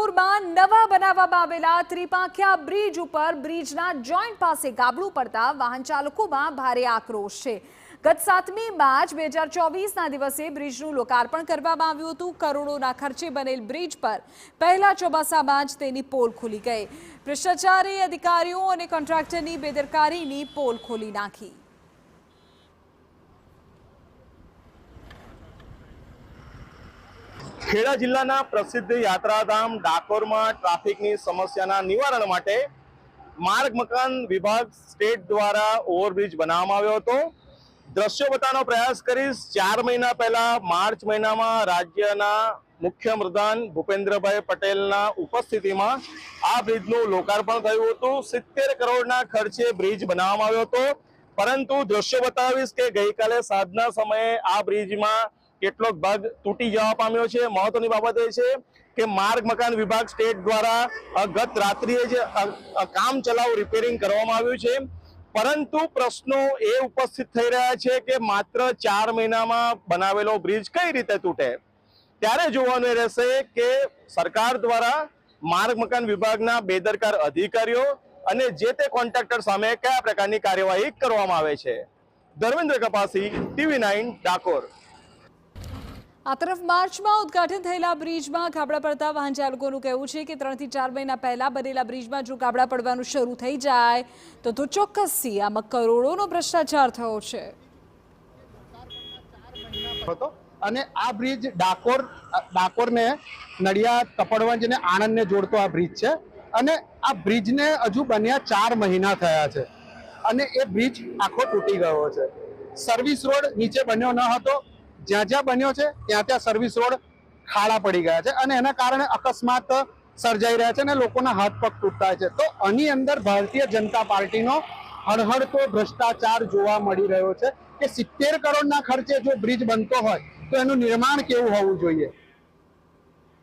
ડાકોરમાં નવા બનાવવામાં આવેલા ત્રિપાંખિયા બ્રિજ ઉપર બ્રિજના જોઈન્ટ પાસે ગાબડું પડતા વાહન ચાલકોમાં ભારે આક્રોશ છે। ગત 7મી માર્ચ 2024ના દિવસે બ્રિજનું લોકાર્પણ કરવામાં આવ્યું હતું। કરોડોના ખર્ચે બનેલ બ્રિજ પર પહેલા ચોમાસામાં જ તેની પોલ ખુલી ગઈ। ભ્રષ્ટાચારી અધિકારીઓ અને કોન્ટ્રાક્ટરની બેદરકારીની પોલ ખોલી નાખી। ખેડા જિલ્લાના પ્રસિદ્ધ યાત્રાધામ ડાકોરમાં ટ્રાફિકની સમસ્યાના નિવારણ માટે માર્ગ મકાન વિભાગ સ્ટેટ દ્વારા ઓવરબ્રિજ બનાવવામાં આવ્યો હતો। દ્રશ્યો બતાવવાનો પ્રયાસ કરીશ। 4 મહિના પહેલા માર્ચ મહિનામાં રાજ્યના મુખ્યપ્રધાન ભૂપેન્દ્રભાઈ પટેલના ઉપસ્થિતિમાં આ બ્રિજનું લોકાર્પણ થયું હતું। 70 કરોડના ખર્ચે બ્રિજ બનાવવામાં આવ્યો હતો, પરંતુ દ્રશ્યો બતાવીશ કે ગઈકાલે સાંજના સમયે આ બ્રિજમાં કેટલોક ભાગ તૂટી જવા પામ્યો છે। મહત્વની બાબત એ છે કે માર્ગ મકાન વિભાગ સ્ટેટ દ્વારા ગત રાત્રિએ જ કામ ચલાઉ રિપેરિંગ કરવામાં આવ્યું છે, પરંતુ પ્રશ્નો એ ઉપસ્થિત થઈ રહ્યા છે કે માત્ર 4 મહિનામાં બનાવેલો બ્રિજ કઈ રીતે તૂટે। ત્યારે જોવાનું રહેશે કે સરકાર દ્વારા માર્ગ મકાન વિભાગના બેદરકાર અધિકારીઓ અને જે તે કોન્ટ્રાક્ટર સામે કયા પ્રકારની કાર્યવાહી કરવામાં આવે છે। ધર્મેન્દ્ર કપાસી, TV9 ડાકોર। આ તરફ માર્ચમાં ઉદ્ઘાટન થયેલા બ્રિજમાં ગાબડા પડતા વાહન ચાલકોનું કહેવું છે કે 3 થી 4 મહિના પહેલા બનેલા બ્રિજમાં જો ગાબડા પડવાનું શરૂ થઈ જાય તો ચોક્કસથી આમાં કરોડોનો ભ્રષ્ટાચાર થયો છે। અને આ બ્રિજ ડાકોરને નડિયાદ, કપડવંજ અને આણંદને જોડતો આ બ્રિજ છે અને આ બ્રિજને હજુ બન્યા 4 મહિના થયા છે અને એ બ્રિજ આખો તૂટી ગયો છે। સર્વિસ રોડ નીચે બન્યો ન હતો, જ્યાં જ્યાં બન્યો છે ત્યાં સર્વિસ રોડ ખાડા પડી ગયા છે અને એના કારણે અકસ્માત સર્જાઈ રહ્યા છે અને લોકોના હાથ પગ તૂટતા છે। તો આની અંદર ભારતીય જનતા પાર્ટીનો હળહળતો ભ્રષ્ટાચાર જોવા મળી રહ્યો છે કે 70 કરોડના ખર્ચે જો બ્રિજ બનતો હોય તો એનું નિર્માણ કેવું હોવું જોઈએ।